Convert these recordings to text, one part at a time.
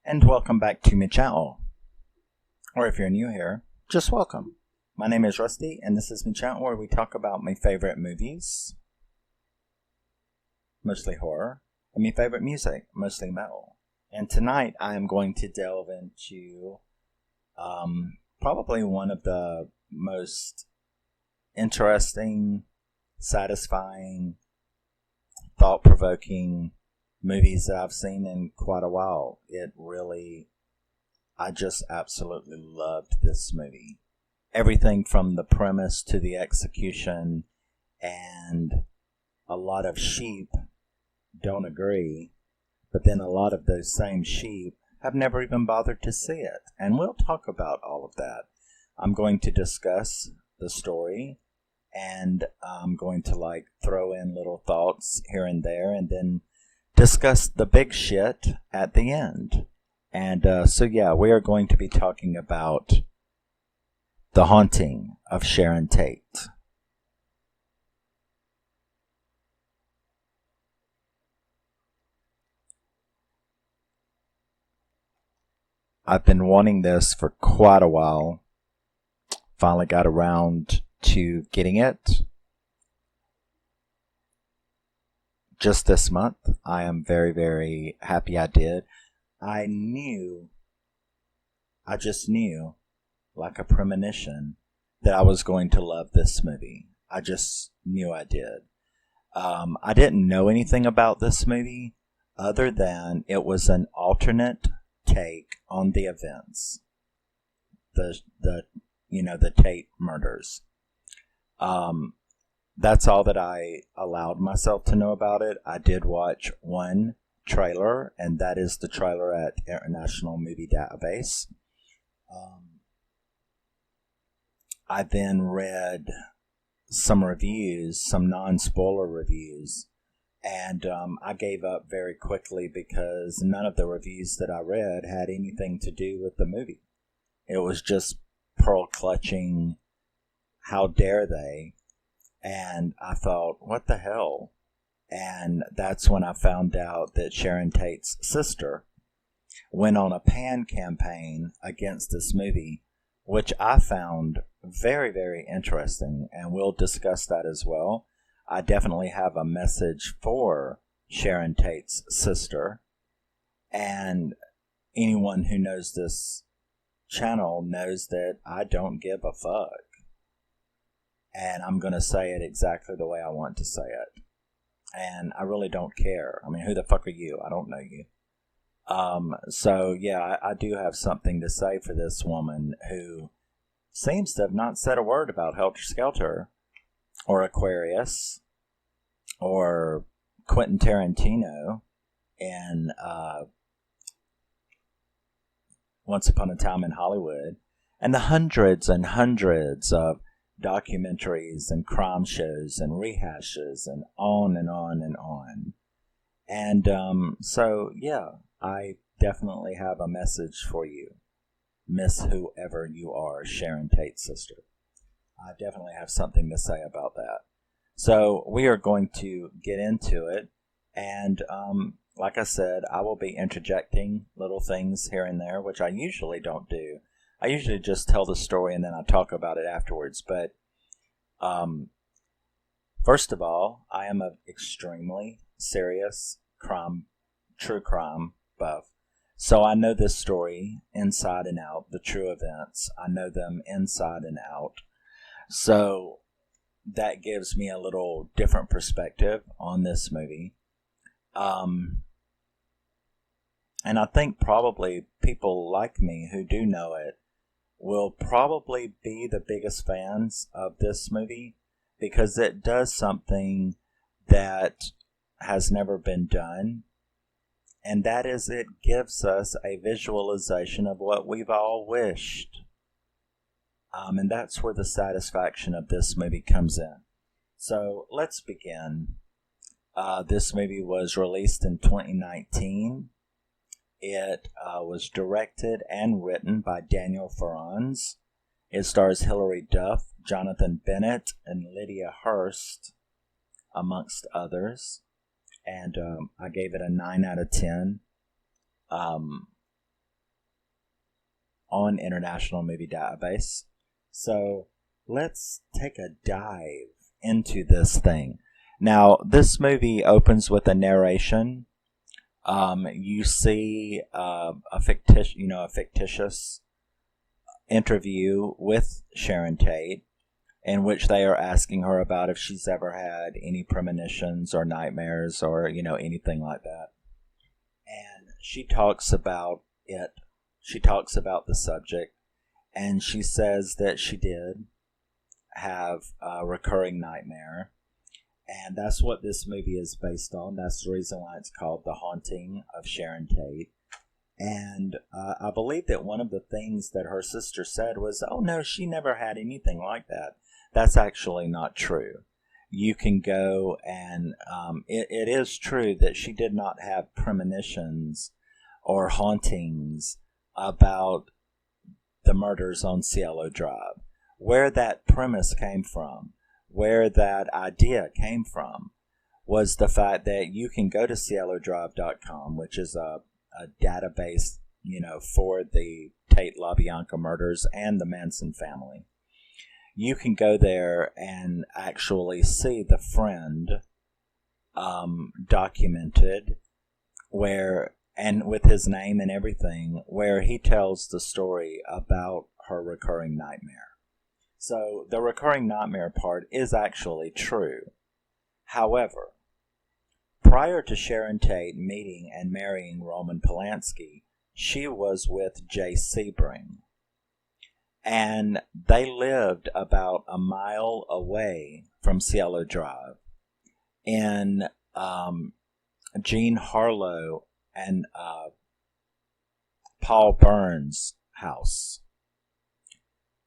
and welcome back to my channel. Or if you're new here, just welcome. My name is Rusty, and this is my channel where we talk about my favorite movies, mostly horror, and my favorite music, mostly metal. And tonight I am going to delve into probably one of the most interesting, satisfying, thought-provoking movies that I've seen in quite a while. I just absolutely loved this movie. Everything from the premise to the execution, and a lot of sheep don't agree, but then a lot of those same sheep have never even bothered to see it. And we'll talk about all of that. I'm going to discuss the story, and I'm going to throw in little thoughts here and there, and then discuss the big shit at the end. And so yeah, we are going to be talking about The Haunting of Sharon Tate. I've been wanting this for quite a while. Finally got around to getting it just this month. I am very, very happy I did. I just knew, like a premonition, that I was going to love this movie. I just knew I did. I didn't know anything about this movie other than it was an alternate take on the events. The Tate murders. That's all that I allowed myself to know about it. I did watch one trailer, and that is the trailer at International Movie Database. I then read some reviews, some non-spoiler reviews, and I gave up very quickly because none of the reviews that I read had anything to do with the movie. It was just pearl clutching, how dare they? And I thought, what the hell? And that's when I found out that Sharon Tate's sister went on a PAN campaign against this movie, which I found very, very interesting, and we'll discuss that as well. I definitely have a message for Sharon Tate's sister, and anyone who knows this channel knows that I don't give a fuck. And I'm going to say it exactly the way I want to say it. And I really don't care. I mean, who the fuck are you? I don't know you. So, yeah, I do have something to say for this woman who seems to have not said a word about Helter Skelter or Aquarius or Quentin Tarantino in Once Upon a Time in Hollywood, and the hundreds and hundreds of documentaries and crime shows and rehashes and on and on and on. And so, yeah, I definitely have a message for you, Miss Whoever you are, Sharon Tate's sister. I definitely have something to say about that. So we are going to get into it, and like I said, I will be interjecting little things here and there, which I usually don't do. I usually just tell the story and then I talk about it afterwards. But first of all, I am an extremely serious true crime buff. So I know this story inside and out, the true events. I know them inside and out. So that gives me a little different perspective on this movie. And I think probably people like me who do know it will probably be the biggest fans of this movie, because it does something that has never been done, and that is it gives us a visualization of what we've all wished. And that's where the satisfaction of this movie comes in. So let's begin. This movie was released in 2019. It was directed and written by Daniel Farrands. It stars Hilary Duff, Jonathan Bennett, and Lydia Hearst, amongst others. And I gave it a 9 out of 10. on International Movie Database. So let's take a dive into this thing. Now, this movie opens with a narration. You see a fictitious interview with Sharon Tate, in which they are asking her about if she's ever had any premonitions or nightmares or anything like that. And she talks about it. She talks about the subject, and she says that she did have a recurring nightmare. And that's what this movie is based on. That's the reason why it's called The Haunting of Sharon Tate. And I believe that one of the things that her sister said was, oh no, she never had anything like that. That's actually not true. You can go and it is true that she did not have premonitions or hauntings about the murders on Cielo Drive. Where that premise came from, where that idea came from, was the fact that you can go to cielodrive.com, which is a database, for the Tate LaBianca murders and the Manson family. You can go there and actually see the friend documented and with his name and everything, where he tells the story about her recurring nightmare. So the recurring nightmare part is actually true. However, prior to Sharon Tate meeting and marrying Roman Polanski, she was with Jay Sebring. And they lived about a mile away from Cielo Drive in Jean Harlow and Paul Byrne's house.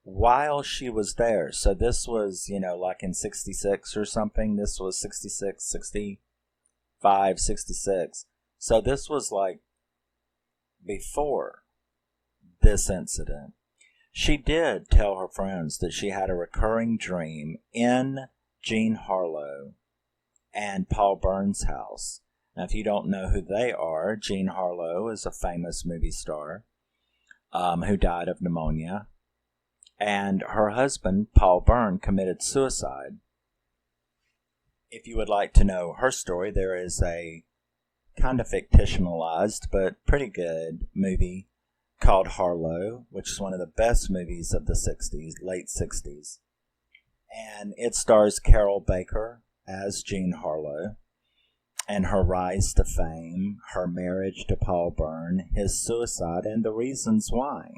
While she was there, so this was, like in 66 or something, this was 66, 65, 66. So this was like before this incident. She did tell her friends that she had a recurring dream in Jean Harlow and Paul Byrne's house. Now, if you don't know who they are, Jean Harlow is a famous movie star who died of pneumonia. And her husband, Paul Byrne, committed suicide. If you would like to know her story, there is a kind of fictionalized but pretty good movie called Harlow, which is one of the best movies of the 60s, late 60s. And it stars Carol Baker as Jean Harlow, and her rise to fame, her marriage to Paul Byrne, his suicide, and the reasons why.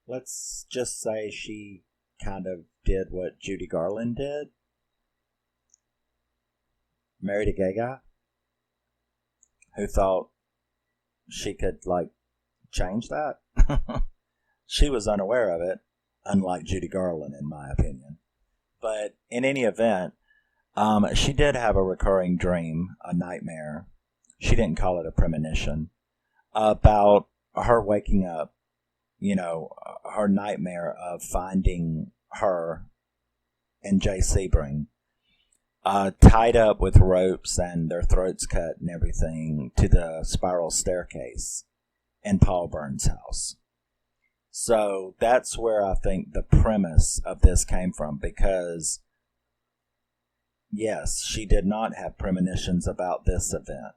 Let's just say she kind of did what Judy Garland did. Married a gay guy who thought she could, change that. She was unaware of it, unlike Judy Garland, in my opinion. But in any event, she did have a recurring dream, a nightmare. She didn't call it a premonition, about her waking up, her nightmare of finding her and Jay Sebring tied up with ropes and their throats cut and everything to the spiral staircase in Paul Byrne's house. So that's where I think the premise of this came from, because yes, she did not have premonitions about this event,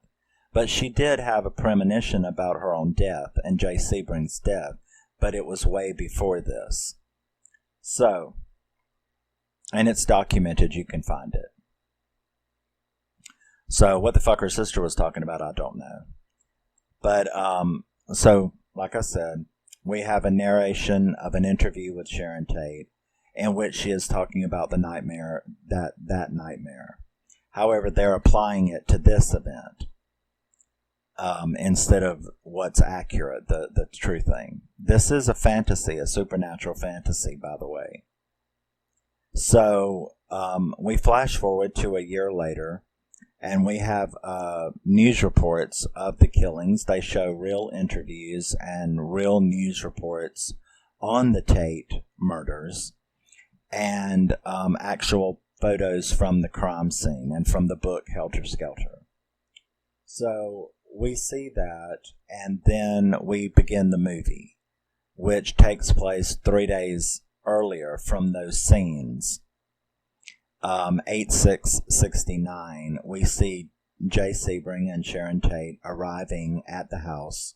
but she did have a premonition about her own death and Jay Sebring's death, but it was way before this. So, and it's documented, you can find it. So what the fuck her sister was talking about, I don't know. But, so, like I said, we have a narration of an interview with Sharon Tate in which she is talking about the nightmare, that nightmare. However, they're applying it to this event instead of what's accurate, the true thing. This is a fantasy, a supernatural fantasy, by the way. So we flash forward to a year later, and we have news reports of the killings. They show real interviews and real news reports on the Tate murders, and actual photos from the crime scene and from the book Helter Skelter. So we see that, and then we begin the movie. which takes place 3 days earlier from those scenes. 8/6/69, we see J.C. Sebring and Sharon Tate arriving at the house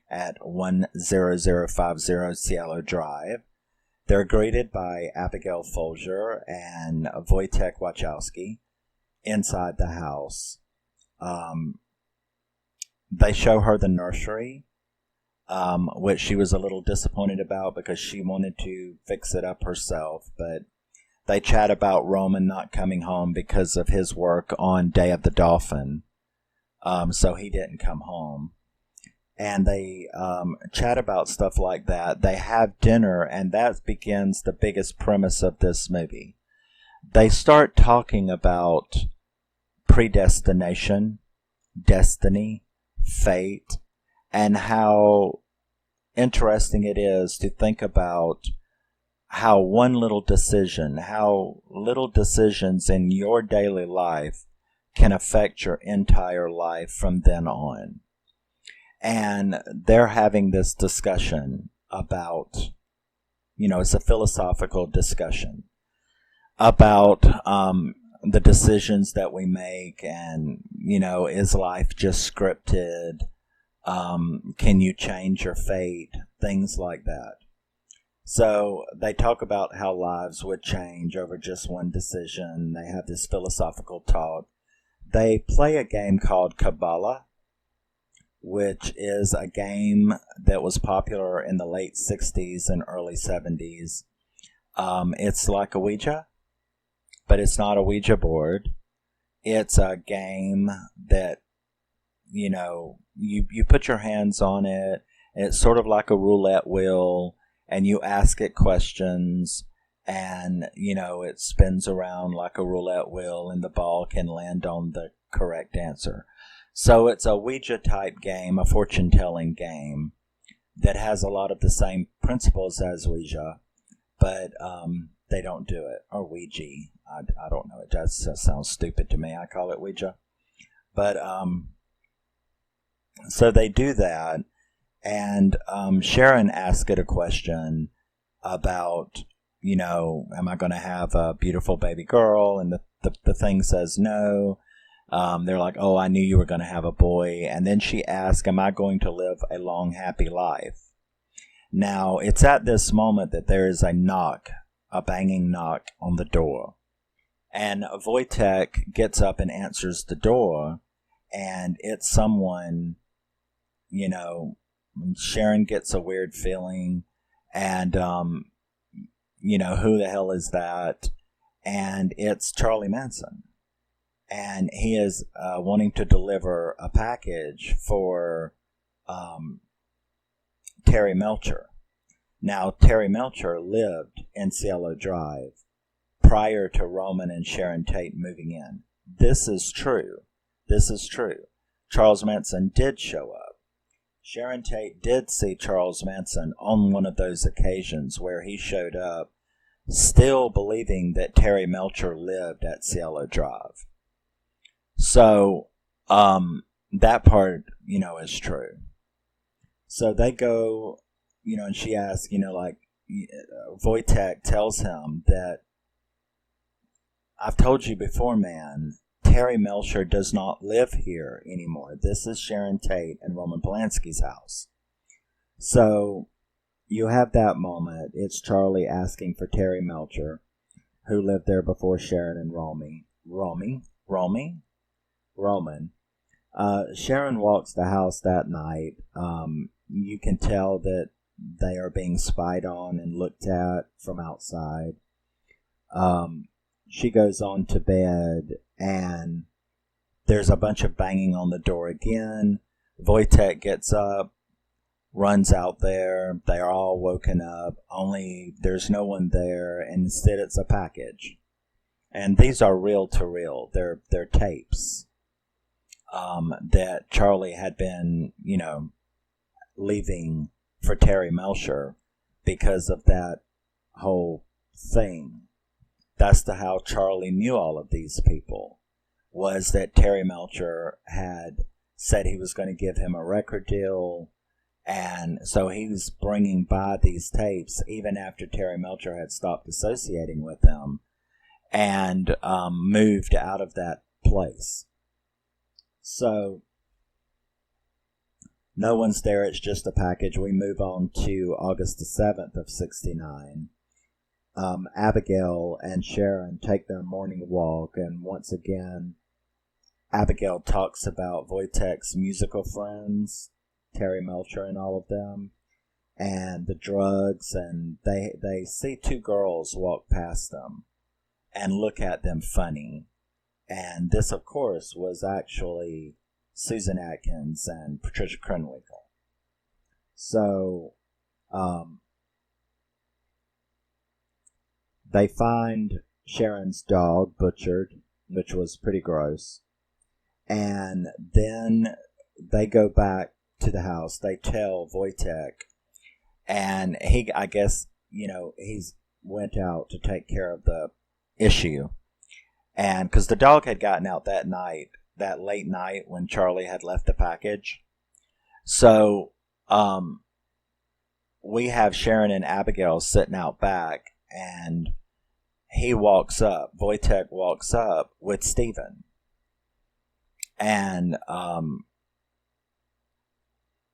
at 10050 Cielo Drive. They're greeted by Abigail Folger and Wojtek Wachowski inside the house. They show her the nursery, which she was a little disappointed about because she wanted to fix it up herself, but they chat about Roman not coming home because of his work on Day of the Dolphin, so he didn't come home. And they chat about stuff like that. They have dinner, and that begins the biggest premise of this movie. They start talking about predestination, destiny, fate, and how interesting it is to think about how one little decision, how little decisions in your daily life can affect your entire life from then on. And they're having this discussion about, it's a philosophical discussion about the decisions that we make, and, is life just scripted? Can you change your fate? Things like that. So they talk about how lives would change over just one decision. They have this philosophical talk. They play a game called Kabbalah, which is a game that was popular in the late 60s and early 70s. It's like a Ouija, but it's not a Ouija board. It's a game that, you put your hands on it. It's sort of like a roulette wheel, and you ask it questions, and, it spins around like a roulette wheel, and the ball can land on the correct answer. So it's a Ouija-type game, a fortune-telling game that has a lot of the same principles as Ouija, but they don't do it. Or Ouija. I don't know. It just sounds stupid to me. I call it Ouija. But so they do that, and Sharon asked it a question about, am I going to have a beautiful baby girl? And the thing says no. They're like, oh, I knew you were going to have a boy. And then she asked, am I going to live a long, happy life? Now, it's at this moment that there is a knock, a banging knock on the door. And Wojtek gets up and answers the door, and it's someone, Sharon gets a weird feeling, and, who the hell is that? And it's Charlie Manson. And he is wanting to deliver a package for Terry Melcher. Now, Terry Melcher lived in Cielo Drive prior to Roman and Sharon Tate moving in. This is true. Charles Manson did show up. Sharon Tate did see Charles Manson on one of those occasions where he showed up, still believing that Terry Melcher lived at Cielo Drive. So, that part, is true. So they go, and she asks, Wojtek tells him that, I've told you before, man, Terry Melcher does not live here anymore. This is Sharon Tate and Roman Polanski's house. So, you have that moment. It's Charlie asking for Terry Melcher, who lived there before Sharon and Roman. Sharon walks the house that night. You can tell that they are being spied on and looked at from outside. She goes on to bed, and there's a bunch of banging on the door again. Wojtek gets up, runs out there. They are all woken up, only there's no one there, and instead it's a package. And these are reel to reel. They're tapes that Charlie had been, leaving for Terry Melcher because of that whole thing. That's how Charlie knew all of these people, was that Terry Melcher had said he was going to give him a record deal, And so he was bringing by these tapes even after Terry Melcher had stopped associating with them and moved out of that place. So no one's there. It's just a package. We move on to August the 7th of 69. Abigail and Sharon take their morning walk, and once again, Abigail talks about Wojtek's musical friends, Terry Melcher and all of them, and the drugs, and they see two girls walk past them and look at them funny. And this, of course, was actually Susan Atkins and Patricia Krenwinkel. So, they find Sharon's dog butchered, which was pretty gross. And then they go back to the house. They tell Wojtek, and he, I guess, he's went out to take care of the issue. And because the dog had gotten out that night, that late night when Charlie had left the package. So, we have Sharon and Abigail sitting out back, and Wojtek walks up with Stephen. And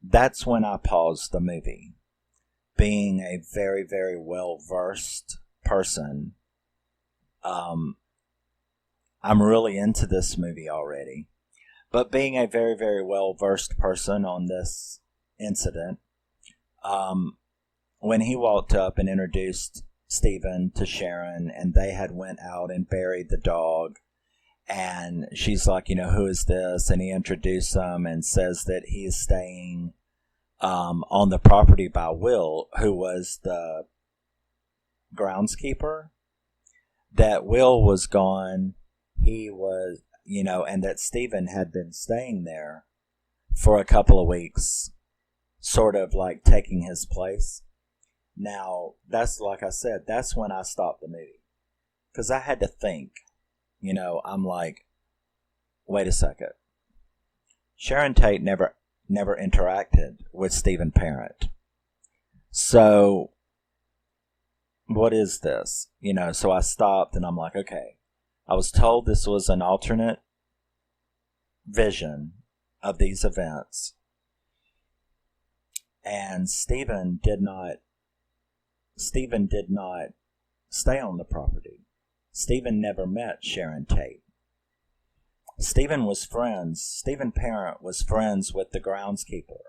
that's when I paused the movie. Being a very, very well-versed person, I'm really into this movie already. But being a very, very well-versed person on this incident, when he walked up and introduced Stephen to Sharon, and they had went out and buried the dog, and she's like, who is this? And he introduced them and says that he is staying on the property by Will, who was the groundskeeper. That Will was gone. He was, and that Stephen had been staying there for a couple of weeks, sort of like taking his place. Now, that's, like I said, that's when I stopped the movie. Because I had to think, I'm like, wait a second. Sharon Tate never interacted with Stephen Parent. So, what is this? So I stopped and I'm like, okay. I was told this was an alternate vision of these events. And Stephen did not stay on the property. Stephen never met Sharon Tate. Stephen Parent was friends with the groundskeeper.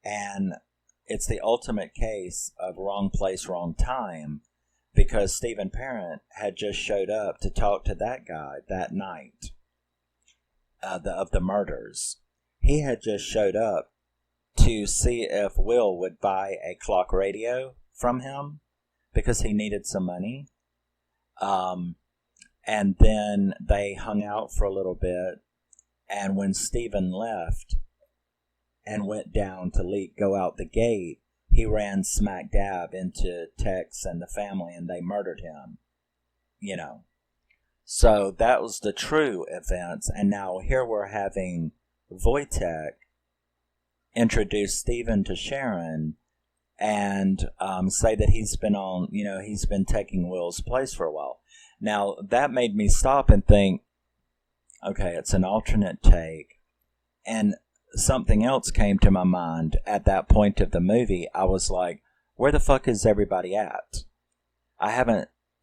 And it's the ultimate case of wrong place, wrong time, because Stephen Parent had just showed up to talk to that guy that night of the murders. He had just showed up to see if Will would buy a clock radio from him because he needed some money. And then they hung out for a little bit, and when Stephen left and went down to go out the gate, he ran smack dab into Tex and the family, and they murdered him. So that was the true events, and now here we're having Wojtek introduce Stephen to Sharon and say that he's been taking Will's place for a while. Now, that made me stop and think, okay, it's an alternate take. And something else came to my mind at that point of the movie. I was like, where the fuck is everybody at?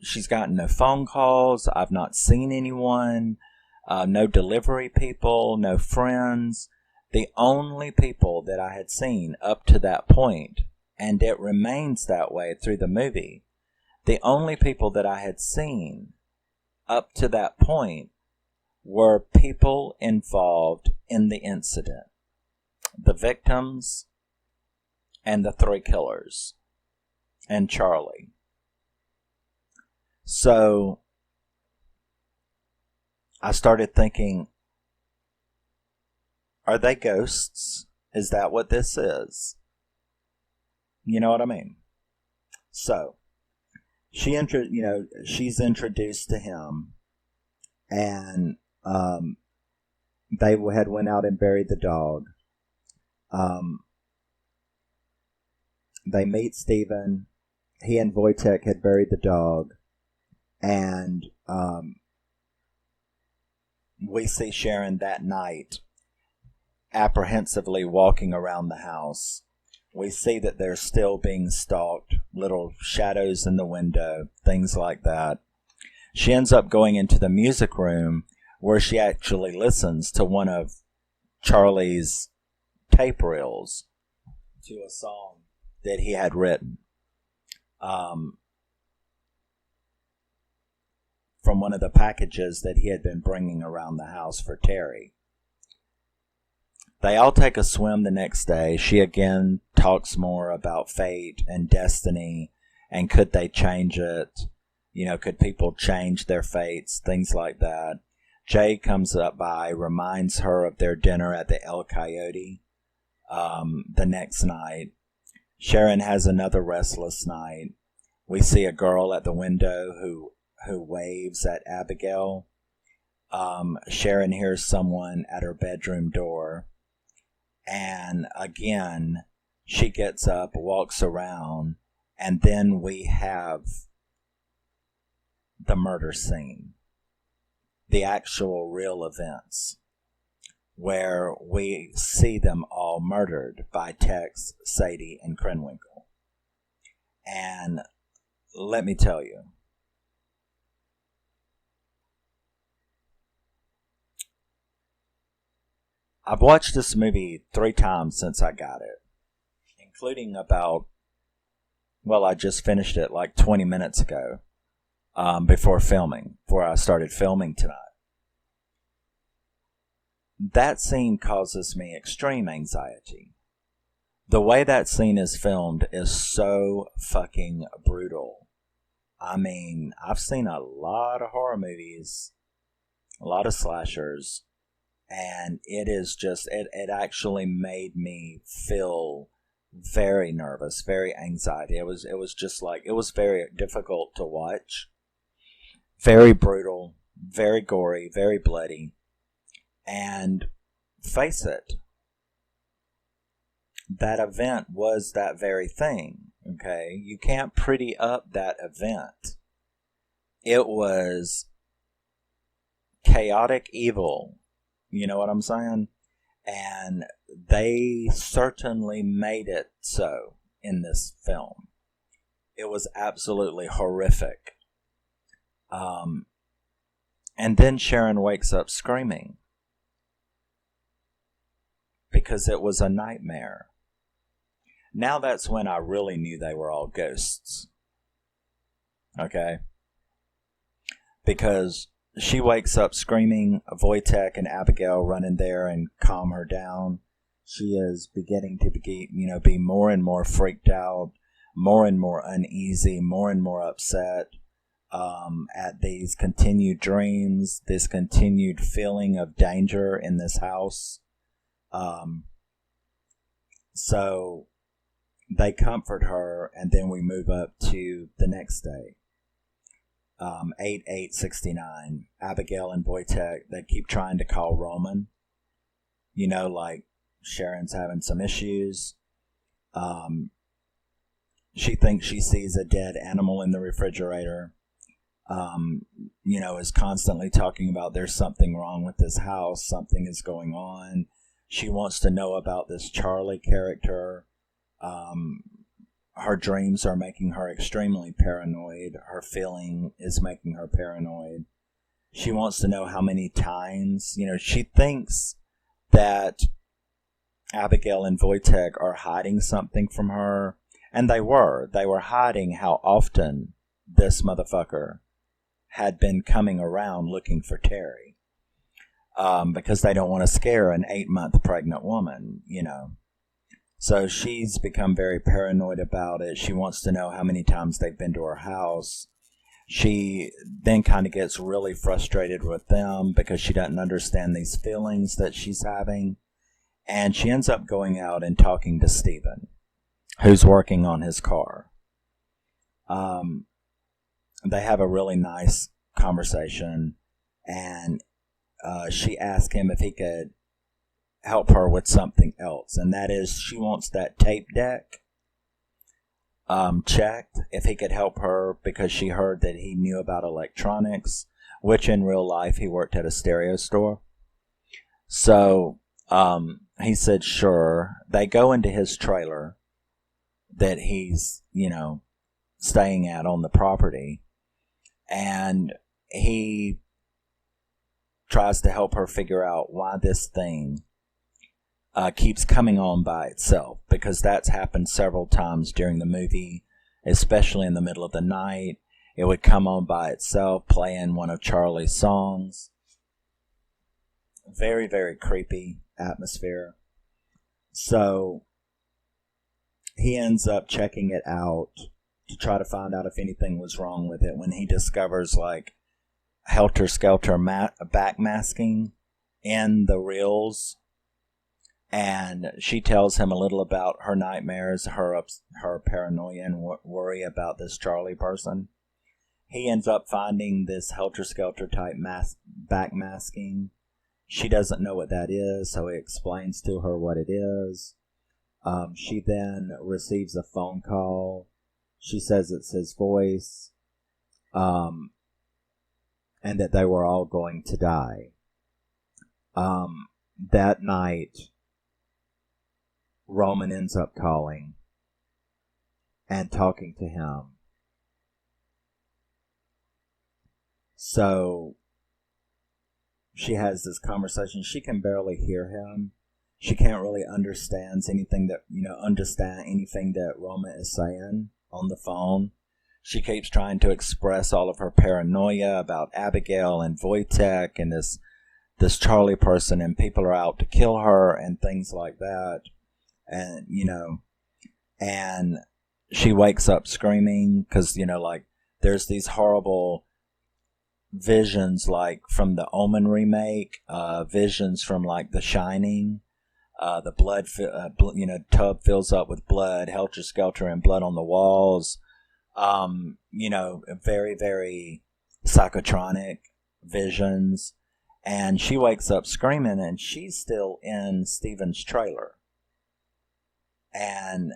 She's gotten no phone calls. I've not seen anyone. No delivery people, no friends. The only people that I had seen up to that point, and it remains that way through the movie, the only people that I had seen up to that point were people involved in the incident. The victims and the three killers and Charlie. So I started thinking, are they ghosts? Is that what this is? You know what I mean? So she's introduced to him, and they had went out and buried the dog. They meet Stephen. He and Wojtek had buried the dog. And we see Sharon that night apprehensively walking around the house. We see that they're still being stalked, little shadows in the window, things like that. She ends up going into the music room where she actually listens to one of Charlie's tape reels to a song that he had written from one of the packages that he had been bringing around the house for Terry. They all take a swim the next day. She again talks more about fate and destiny and could they change it? You know, could people change their fates? Things like that. Jay comes up by, reminds her of their dinner at the El Coyote the next night. Sharon has another restless night. We see a girl at the window who waves at Abigail. Sharon hears someone at her bedroom door. And again, she gets up, walks around, and then we have the murder scene. The actual real events where we see them all murdered by Tex, Sadie, and Krenwinkel. And let me tell you, I've watched this movie 3 times since I got it, including I just finished it like 20 minutes ago before I started filming tonight. That scene causes me extreme anxiety. The way that scene is filmed is so fucking brutal. I mean, I've seen a lot of horror movies, a lot of slashers, and it is just, it actually made me feel very nervous, very anxiety. It was just like, it was very difficult to watch. Very brutal, very gory, very bloody. And face it, that event was that very thing, okay? You can't pretty up that event. It was chaotic evil. You know what I'm saying? And they certainly made it so in this film. It was absolutely horrific. And then Sharon wakes up screaming because it was a nightmare. Now that's when I really knew they were all ghosts. Okay? Because she wakes up screaming. Wojtek and Abigail run in there and calm her down. She is beginning to be more and more freaked out, more and more uneasy, more and more upset at these continued dreams, this continued feeling of danger in this house. So they comfort her, and then we move up to the next day. 8/8/69. Abigail and Wojtek, they keep trying to call Roman. You know, like Sharon's having some issues. She thinks she sees a dead animal in the refrigerator. Is constantly talking about there's something wrong with this house. Something is going on. She wants to know about this Charlie character. Her dreams are making her extremely paranoid. Her feeling is making her paranoid. She wants to know how many times, she thinks that Abigail and Wojtek are hiding something from her. And they were. They were hiding how often this motherfucker had been coming around looking for Terry. Because they don't want to scare an 8-month pregnant woman, So she's become very paranoid about it. She wants to know how many times they've been to her house. She then kind of gets really frustrated with them because she doesn't understand these feelings that she's having. And she ends up going out and talking to Stephen, who's working on his car. They have a really nice conversation, and she asks him if he could help her with something else, and that is she wants that tape deck checked if he could help her because she heard that he knew about electronics, which in real life he worked at a stereo store. So he said sure. They go into his trailer that he's, staying at on the property, and he tries to help her figure out why this thing keeps coming on by itself, because that's happened several times during the movie, especially in the middle of the night. It would come on by itself, playing one of Charlie's songs. Very, very creepy atmosphere. So he ends up checking it out to try to find out if anything was wrong with it, when he discovers like helter-skelter backmasking in the reels. And she tells him a little about her nightmares, her paranoia and worry about this Charlie person. He ends up finding this helter-skelter type backmasking. She doesn't know what that is, so he explains to her what it is. She then receives a phone call. She says it's his voice, and that they were all going to die. That night, Roman ends up calling and talking to him. So she has this conversation. She can barely hear him. She can't really understand anything that Roman is saying on the phone. She keeps trying to express all of her paranoia about Abigail and Wojtek and this Charlie person, and people are out to kill her and things like that. And, and she wakes up screaming because, there's these horrible visions, like from the Omen remake, visions from like The Shining. The blood, tub fills up with blood, helter-skelter and blood on the walls. Very, very psychotronic visions. And she wakes up screaming, and she's still in Stephen's trailer. And,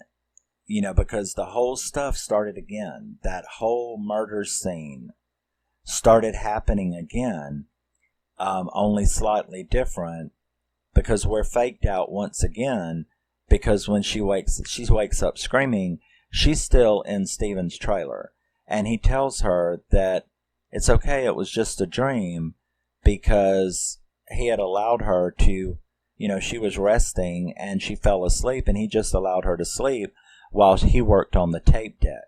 because the whole stuff started again. That whole murder scene started happening again, only slightly different, because we're faked out once again, because when she wakes up screaming, she's still in Stephen's trailer. And he tells her that it's okay, it was just a dream, because he had allowed her to, she was resting and she fell asleep, and he just allowed her to sleep while he worked on the tape deck.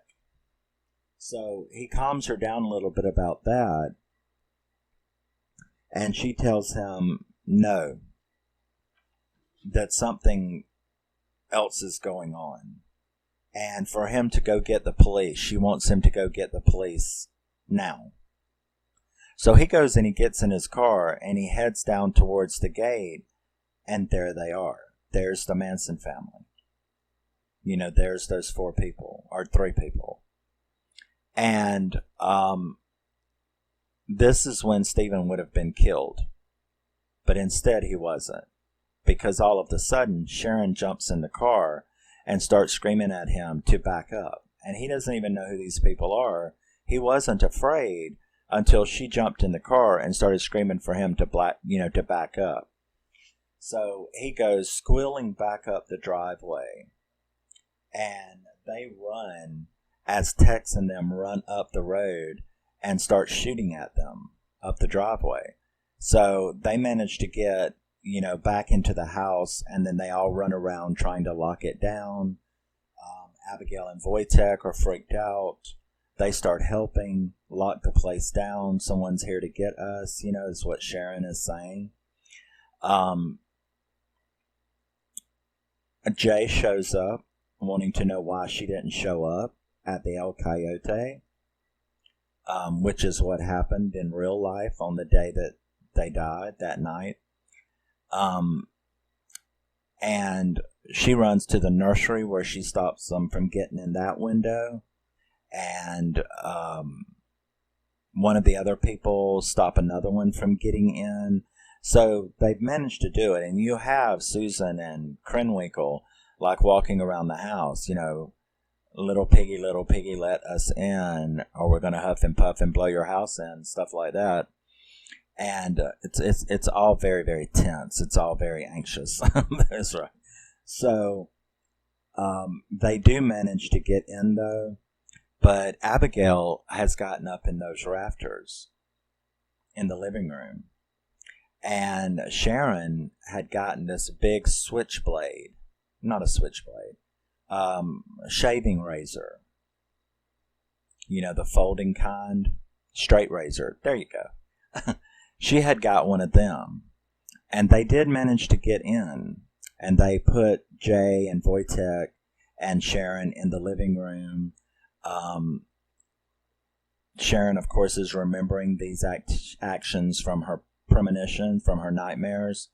So he calms her down a little bit about that, and she tells him no, that something else is going on, and for him to go get the police. She wants him to go get the police now. So he goes and he gets in his car and he heads down towards the gate, and there they are. There's the Manson family. There's those 4 people, or 3 people. And this is when Stephen would have been killed, but instead he wasn't. Because all of a sudden, Sharon jumps in the car and starts screaming at him to back up. And he doesn't even know who these people are. He wasn't afraid until she jumped in the car and started screaming for him to back up. So he goes squealing back up the driveway, and they run as Tex and them run up the road and start shooting at them up the driveway. So they manage to get back into the house, and then they all run around trying to lock it down. Abigail and Wojtek are freaked out. They start helping lock the place down. Someone's here to get us, is what Sharon is saying. Jay shows up, wanting to know why she didn't show up at the El Coyote, which is what happened in real life on the day that they died, that night. And she runs to the nursery, where she stops them from getting in that window. And one of the other people stop another one from getting in. So they've managed to do it. And you have Susan and Krenwinkel like walking around the house, little piggy, let us in, or we're going to huff and puff and blow your house in, stuff like that. And it's all very, very tense. It's all very anxious. That's right. So they do manage to get in, though. But Abigail has gotten up in those rafters in the living room. And Sharon had gotten this big switchblade. Not a switchblade. Shaving razor. You know, the folding kind. Straight razor. There you go. She had got one of them. And they did manage to get in. And they put Jay and Wojtek and Sharon in the living room. Sharon, of course, is remembering these actions from her premonition, from her nightmares.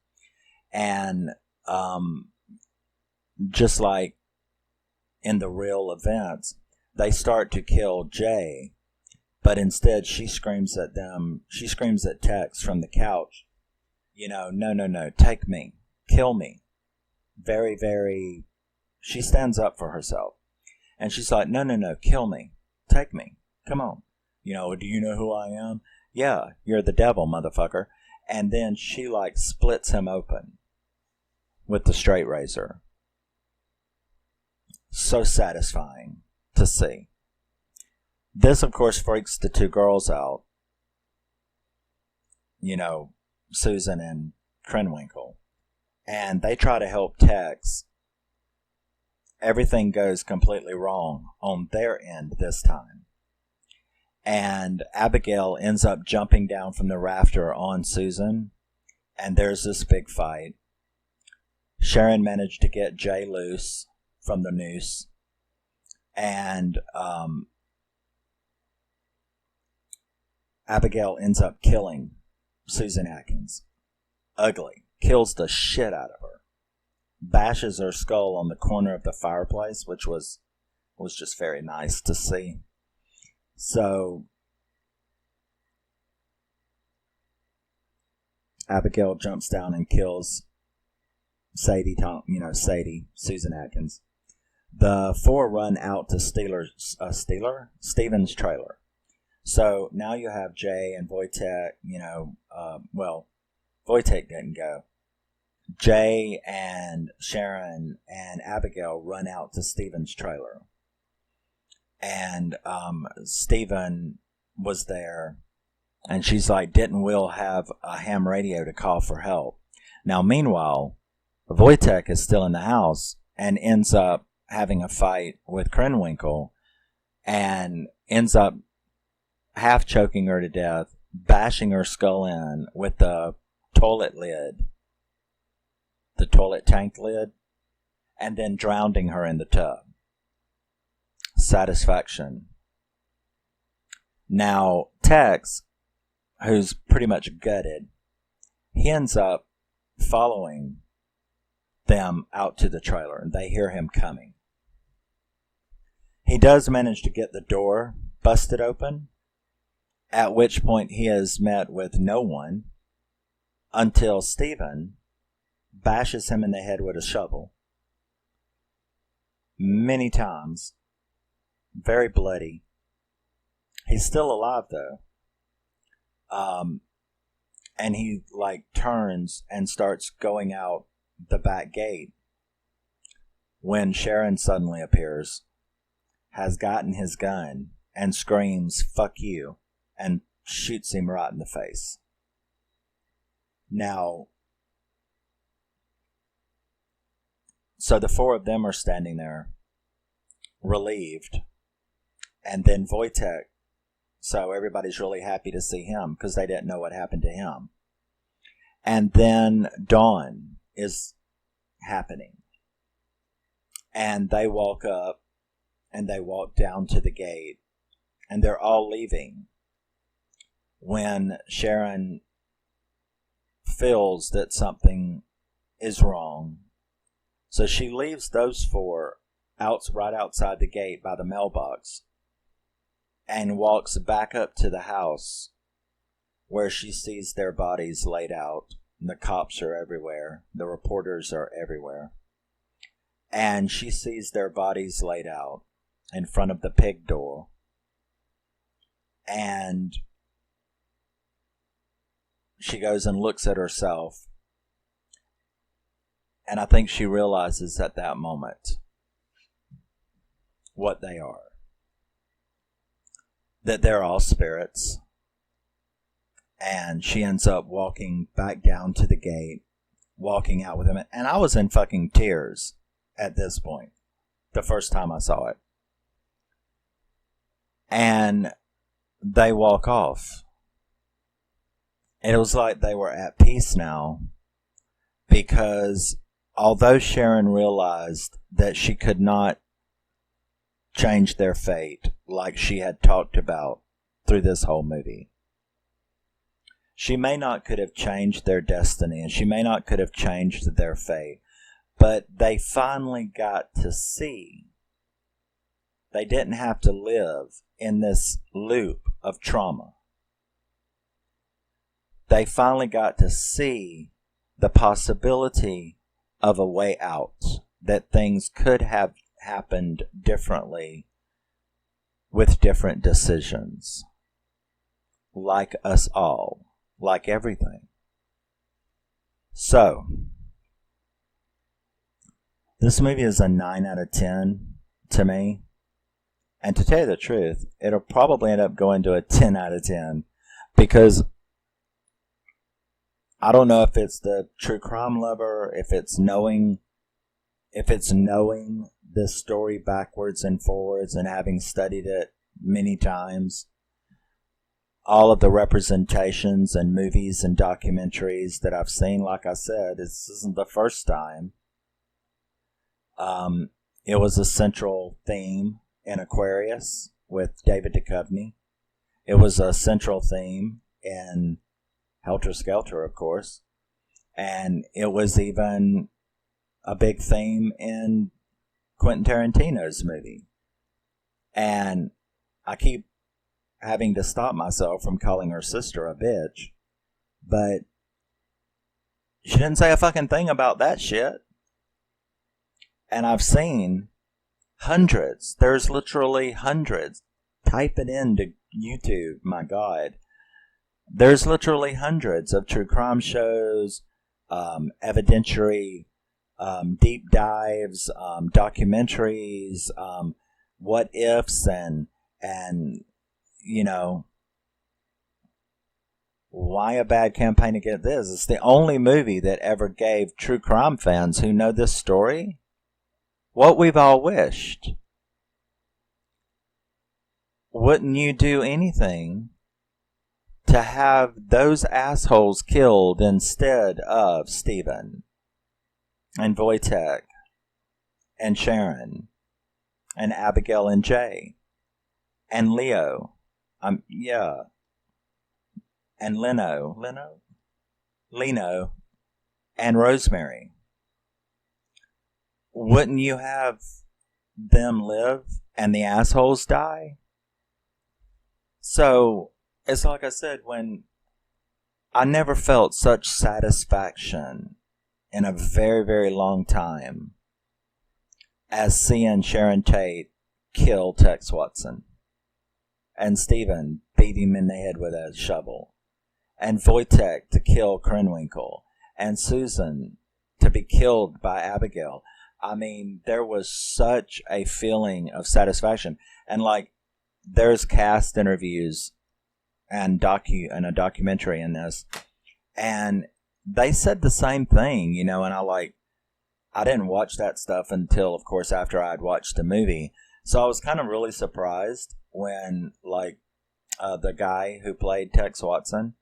And just like in the real events, they start to kill Jay. But instead, she screams at them. She screams at Tex from the couch. You know, no, take me. Kill me. Very, very... She stands up for herself. And she's like, no, kill me. Take me. Come on. You know, do you know who I am? Yeah, you're the devil, motherfucker. And then she, like, splits him open with the straight razor. So satisfying to see. This, of course, freaks the two girls out. You know, Susan and Krenwinkel. And they try to help Tex. Everything goes completely wrong on their end this time. And Abigail ends up jumping down from the rafter on Susan. And there's this big fight. Sharon managed to get Jay loose from the noose. And Abigail ends up killing Susan Atkins. Ugly. Kills the shit out of her. Bashes her skull on the corner of the fireplace, which was just very nice to see. So Abigail jumps down and kills Sadie, Susan Atkins. The four run out to Stephen's trailer. So now you have Jay and Wojtek, Wojtek didn't go. Jay and Sharon and Abigail run out to Stephen's trailer. And Stephen was there. And she's like, didn't Will have a ham radio to call for help? Now, meanwhile, Wojtek is still in the house and ends up having a fight with Krenwinkel and ends up half choking her to death, bashing her skull in with the toilet lid, the toilet tank lid, and then drowning her in the tub. Satisfaction. Now, Tex, who's pretty much gutted, he ends up following them out to the trailer, and they hear him coming. He does manage to get the door busted open, at which point he is met with no one until Stephen bashes him in the head with a shovel. Many times. Very bloody. He's still alive, though. And he, turns and starts going out the back gate when Sharon suddenly appears, has gotten his gun, and screams, "Fuck you," and shoots him right in the face. Now, so the four of them are standing there, relieved, and then Wojtek, so everybody's really happy to see him because they didn't know what happened to him. And then dawn is happening. And they walk up and they walk down to the gate and they're all leaving when Sharon feels that something is wrong. So she leaves those four right outside the gate by the mailbox and walks back up to the house where she sees their bodies laid out. The cops are everywhere. The reporters are everywhere. And she sees their bodies laid out. in front of the pig door. And she goes and looks at herself. And I think she realizes at that moment what they are. That they're all spirits. And she ends up walking back down to the gate, walking out with him. And I was in fucking tears at this point, the first time I saw it. And they walk off. And it was like they were at peace now, because although Sharon realized that she could not change their fate like she had talked about through this whole movie, she may not could have changed their destiny, and she may not could have changed their fate, but they finally got to see. They didn't have to live in this loop of trauma. They finally got to see the possibility of a way out, that things could have happened differently with different decisions. Like us all. Like everything. So, this movie is a 9 out of 10 to me. And to tell you the truth, it'll probably end up going to a 10 out of 10. Because I don't know if it's the true crime lover, if it's knowing this story backwards and forwards and having studied it many times. All of the representations and movies and documentaries that I've seen, like I said, this isn't the first time. It was a central theme in Aquarius with David Duchovny. It was a central theme in Helter-Skelter, of course. And it was even a big theme in Quentin Tarantino's movie. And I keep having to stop myself from calling her sister a bitch. But she didn't say a fucking thing about that shit. And I've seen hundreds. There's literally hundreds. Type it into YouTube, my God. There's literally hundreds of true crime shows, evidentiary, deep dives, documentaries, what ifs, and you know, why a bad campaign to get this? It's the only movie that ever gave true crime fans who know this story what we've all wished. Wouldn't you do anything to have those assholes killed instead of Stephen and Wojtek and Sharon and Abigail and Jay and Leo? Yeah. And Leno and Rosemary. Wouldn't you have them live and the assholes die? So, it's like I said, when I never felt such satisfaction in a very, very long time as seeing Sharon Tate kill Tex Watson, and Stephen beat him in the head with a shovel, and Wojtek to kill Krenwinkel, and Susan to be killed by Abigail. I mean, there was such a feeling of satisfaction. And like, there's cast interviews and a documentary in this, and they said the same thing, you know. And I didn't watch that stuff until, of course, after I'd watched the movie. So I was kind of really surprised when, like, the guy who played Tex Watson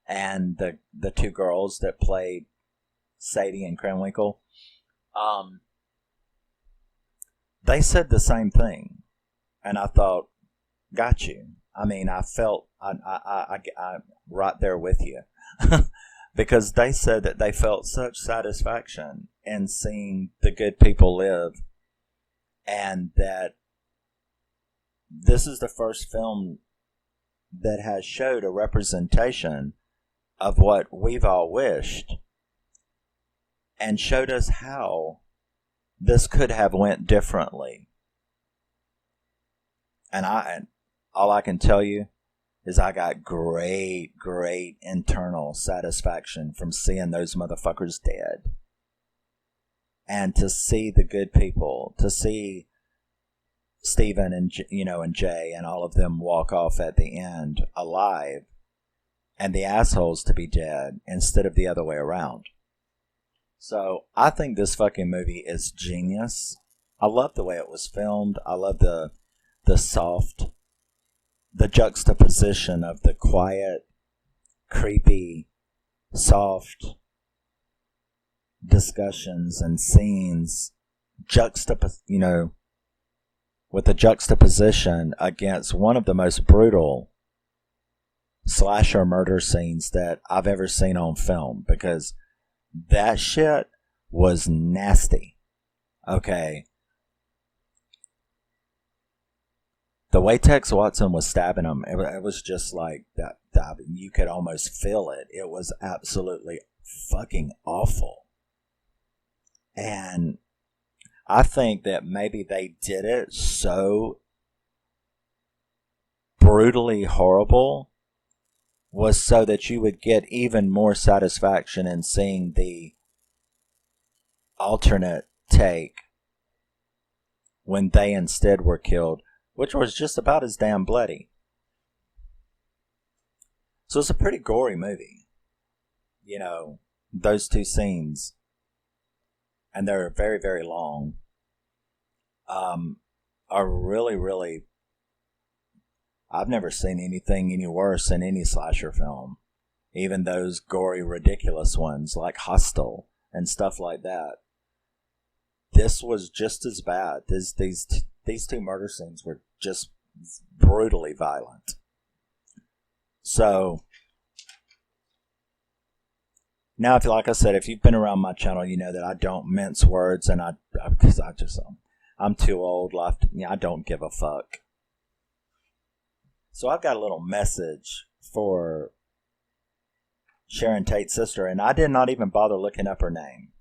and the two girls that played Sadie and Krenwinkel, they said the same thing. And I thought, got you. I mean, I felt I right there with you. Because they said that they felt such satisfaction in seeing the good people live, and that this is the first film that has showed a representation of what we've all wished, and showed us how this could have went differently. And all I can tell you is I got great internal satisfaction from seeing those motherfuckers dead. And to see the good people, to see Stephen and Jay and all of them walk off at the end alive, and the assholes to be dead instead of the other way around. So I think this fucking movie is genius. I love the way it was filmed. I love the juxtaposition of the quiet, creepy, soft discussions and scenes, with the juxtaposition against one of the most brutal slasher murder scenes that I've ever seen on film, because that shit was nasty. Okay. The way Tex Watson was stabbing him, it was just like that. You could almost feel it. It was absolutely fucking awful. And I think that maybe they did it so brutally horrible was so that you would get even more satisfaction in seeing the alternate take when they instead were killed, which was just about as damn bloody. So it's a pretty gory movie. Those two scenes. And they're very, very long. Are really, really... I've never seen anything any worse in any slasher film. Even those gory, ridiculous ones like Hostel and stuff like that. This was just as bad. These two murder scenes were just brutally violent. So, now, like I said, if you've been around my channel, you know that I don't mince words, and I'm too old. I don't give a fuck. So I've got a little message for Sharon Tate's sister, and I did not even bother looking up her name.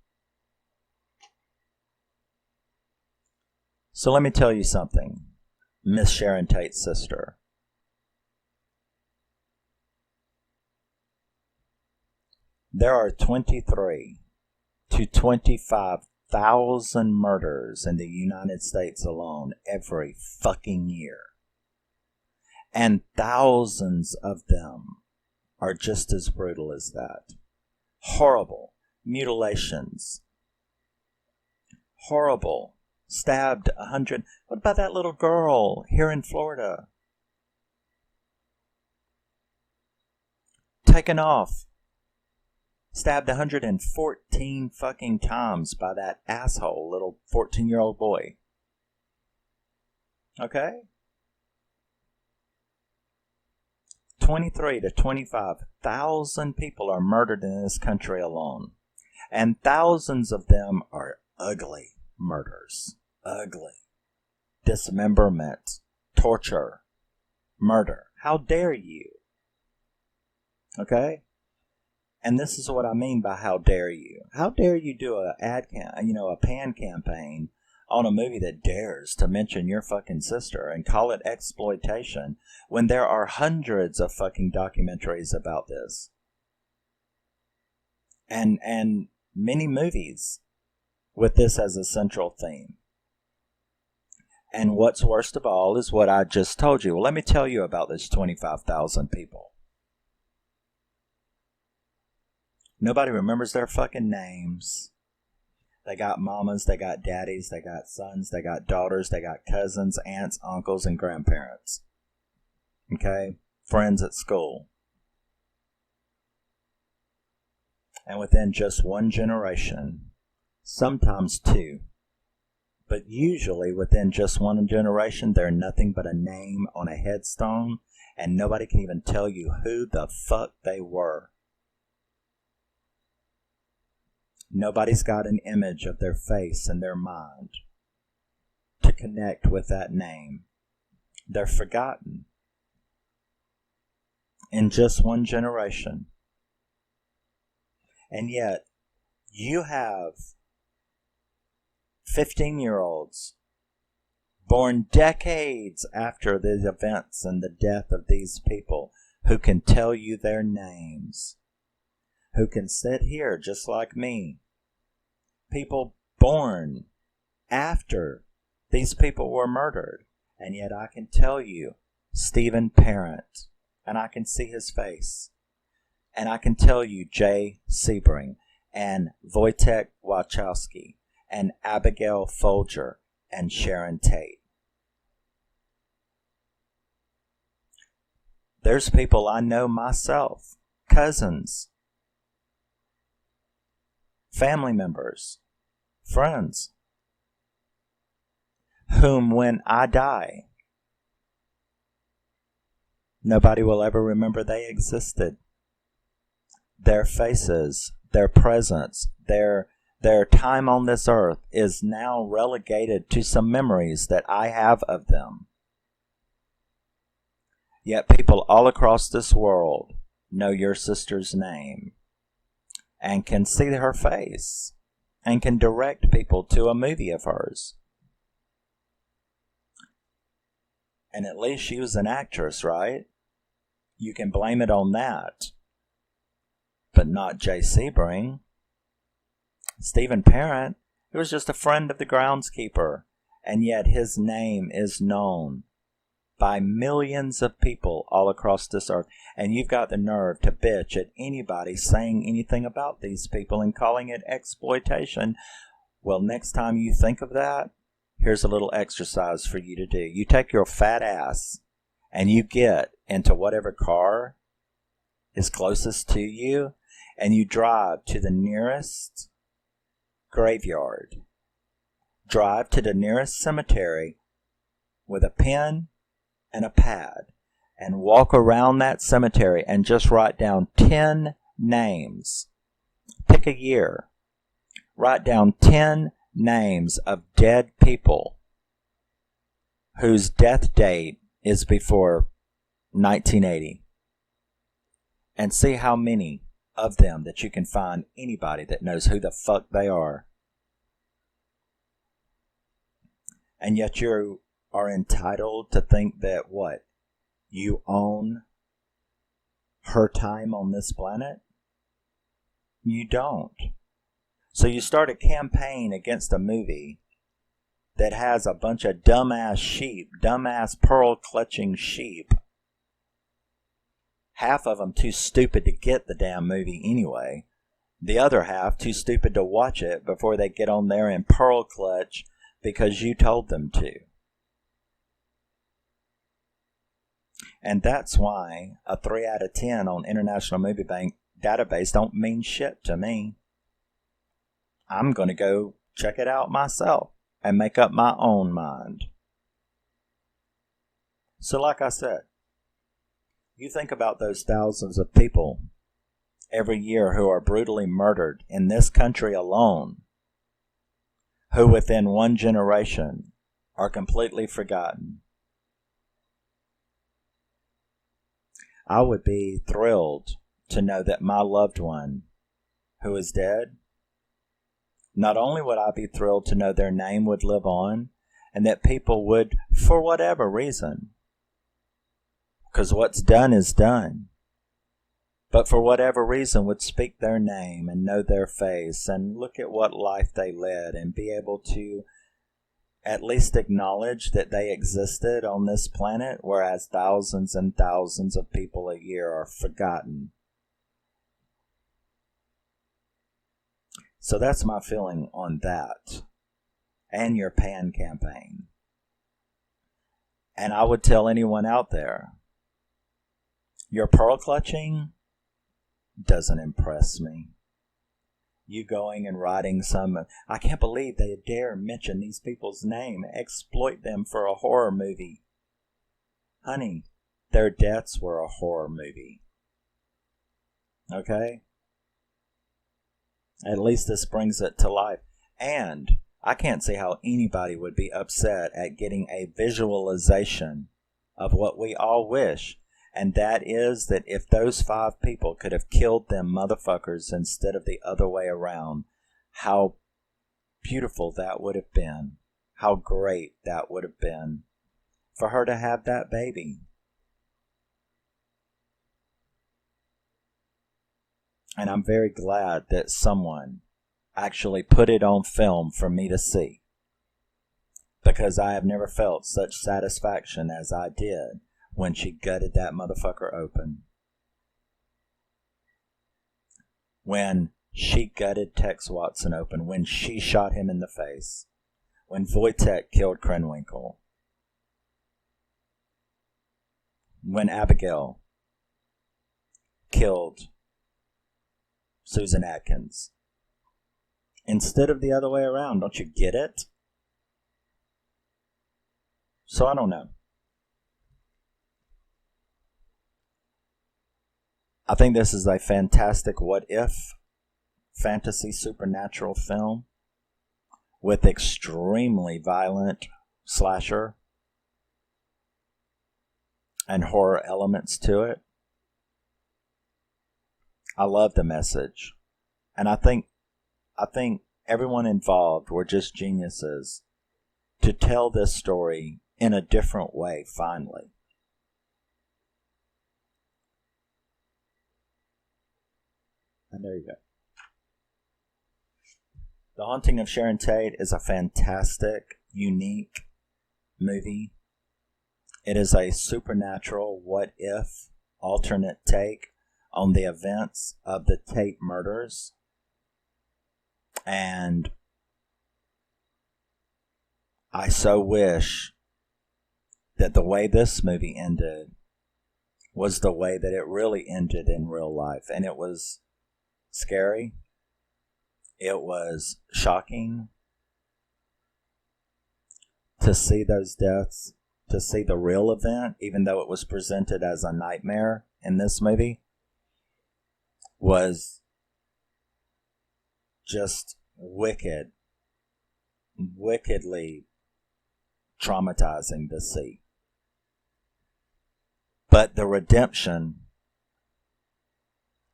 So let me tell you something, Miss Sharon Tate's sister. There are 23 to 25,000 murders in the United States alone every fucking year. And thousands of them are just as brutal as that. Horrible mutilations. Horrible. Stabbed 100. What about that little girl here in Florida? Taken off. Stabbed 114 fucking times by that asshole little 14-year-old boy. Okay? 23 to 25,000 people are murdered in this country alone. And thousands of them are ugly murders. Ugly. Dismemberment. Torture. Murder. How dare you? Okay? And this is what I mean by how dare you. How dare you do a pan campaign on a movie that dares to mention your fucking sister and call it exploitation when there are hundreds of fucking documentaries about this. And many movies with this as a central theme. And what's worst of all is what I just told you. Well, let me tell you about this 25,000 people. Nobody remembers their fucking names. They got mamas, they got daddies, they got sons, they got daughters, they got cousins, aunts, uncles, and grandparents. Okay? Friends at school. And within just one generation, sometimes two, but usually within just one generation, they're nothing but a name on a headstone, and nobody can even tell you who the fuck they were. Nobody's got an image of their face in their mind to connect with that name. They're forgotten in just one generation. And yet, you have 15-year-olds born decades after the events and the death of these people, who can tell you their names, who can sit here just like me. People born after these people were murdered, and yet I can tell you Stephen Parent, and I can see his face, and I can tell you Jay Sebring, and Wojtek Wachowski, and Abigail Folger, and Sharon Tate. There's people I know myself, cousins, family members, friends, whom when I die, nobody will ever remember they existed. Their faces, their presence, their time on this earth is now relegated to some memories that I have of them. Yet people all across this world know your sister's name and can see her face and can direct people to a movie of hers. And at least she was an actress, right? You can blame it on that. But not Jay Sebring. Stephen Parent, he was just a friend of the groundskeeper, and yet his name is known by millions of people all across this earth. And you've got the nerve to bitch at anybody saying anything about these people and calling it exploitation. Well, next time you think of that, here's a little exercise for you to do. You take your fat ass and you get into whatever car is closest to you, and you drive to the nearest graveyard. Drive to the nearest cemetery with a pen and a pad and walk around that cemetery and just write down 10 names. Pick a year. Write down 10 names of dead people whose death date is before 1980. And see how many of them that you can find anybody that knows who the fuck they are. And yet you are entitled to think that what? You own her time on this planet? You don't. So you start a campaign against a movie that has a bunch of dumbass sheep, dumbass pearl-clutching sheep. Half of them too stupid to get the damn movie anyway. The other half too stupid to watch it before they get on there and pearl clutch because you told them to. And that's why a 3 out of 10 on International Movie Bank database don't mean shit to me. I'm going to go check it out myself and make up my own mind. So like I said, you think about those thousands of people every year who are brutally murdered in this country alone, who within one generation are completely forgotten. I would be thrilled to know that my loved one who is dead, not only would I be thrilled to know their name would live on, and that people would, for whatever reason, because what's done is done, but for whatever reason would speak their name and know their face and look at what life they led and be able to at least acknowledge that they existed on this planet, whereas thousands and thousands of people a year are forgotten. So that's my feeling on that and your PAN campaign. And I would tell anyone out there, your pearl clutching doesn't impress me. You going and writing some, I can't believe they dare mention these people's name, exploit them for a horror movie. Honey, their deaths were a horror movie. Okay? At least this brings it to life. And I can't see how anybody would be upset at getting a visualization of what we all wish. And that is that if those 5 people could have killed them motherfuckers instead of the other way around, how beautiful that would have been. how great that would have been for her to have that baby. And I'm very glad that someone actually put it on film for me to see, because I have never felt such satisfaction as I did when she gutted that motherfucker open. When she gutted Tex Watson open, when she shot him in the face, when Wojtek killed Krenwinkel, when Abigail killed Susan Atkins, instead of the other way around. Don't you get it? So I don't know. I think this is a fantastic what-if fantasy supernatural film with extremely violent slasher and horror elements to it. I love the message. And I think everyone involved were just geniuses to tell this story in a different way, finally. And there you go. The Haunting of Sharon Tate is a fantastic, unique movie. It is a supernatural what-if alternate take on the events of the Tate murders. And I so wish that the way this movie ended was the way that it really ended in real life. And it was scary. It was shocking to see those deaths, to see the real event, even though it was presented as a nightmare in this movie, was just wickedly traumatizing to see. But the redemption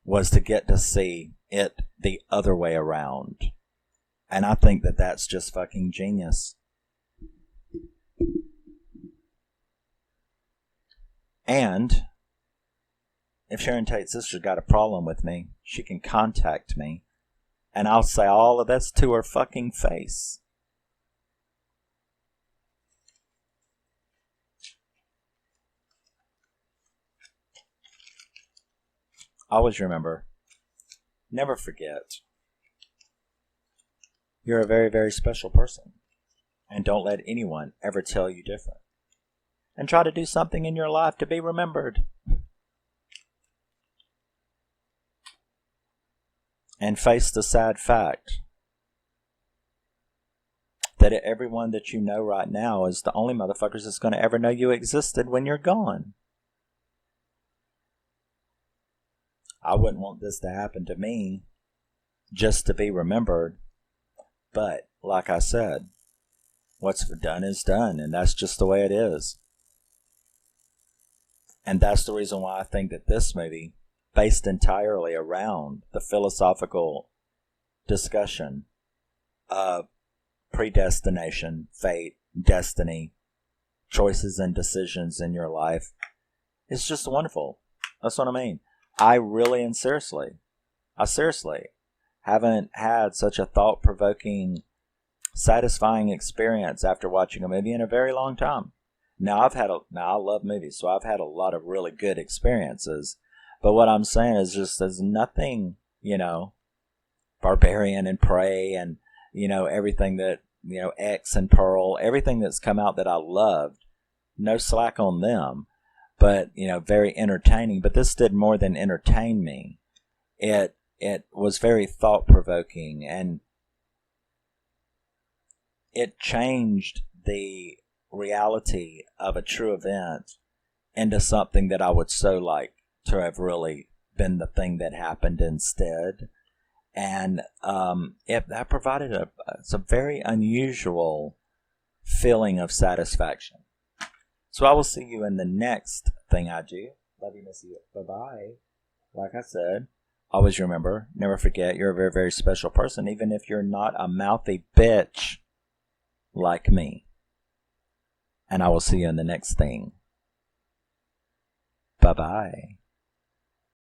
was to get to see it the other way around. And I think that that's just fucking genius. And if Sharon Tate's sister got a problem with me, she can contact me, and I'll say all of this to her fucking face. Always remember, never forget, you're a very, very special person. And don't let anyone ever tell you different. And try to do something in your life to be remembered. And face the sad fact that everyone that you know right now is the only motherfuckers that's going to ever know you existed when you're gone. I wouldn't want this to happen to me just to be remembered. But, like I said, what's done is done, and that's just the way it is. And that's the reason why I think that this movie, based entirely around the philosophical discussion of predestination, fate, destiny, choices and decisions in your life, is just wonderful. That's what I mean. I seriously haven't had such a thought-provoking, satisfying experience after watching a movie in a very long time. Now I love movies, so I've had a lot of really good experiences. But what I'm saying is just there's nothing, Barbarian and Prey and, everything that, X and Pearl, everything that's come out that I loved. No slack on them, but, very entertaining. But this did more than entertain me. It was very thought-provoking, and it changed the reality of a true event into something that I would so like to have really been the thing that happened instead. And that provided a very unusual feeling of satisfaction. So I will see you in the next thing I do. Love you, miss you. Bye-bye. Like I said, always remember, never forget, you're a very, very special person, even if you're not a mouthy bitch. like me. And I will see you in the next thing. Bye-bye.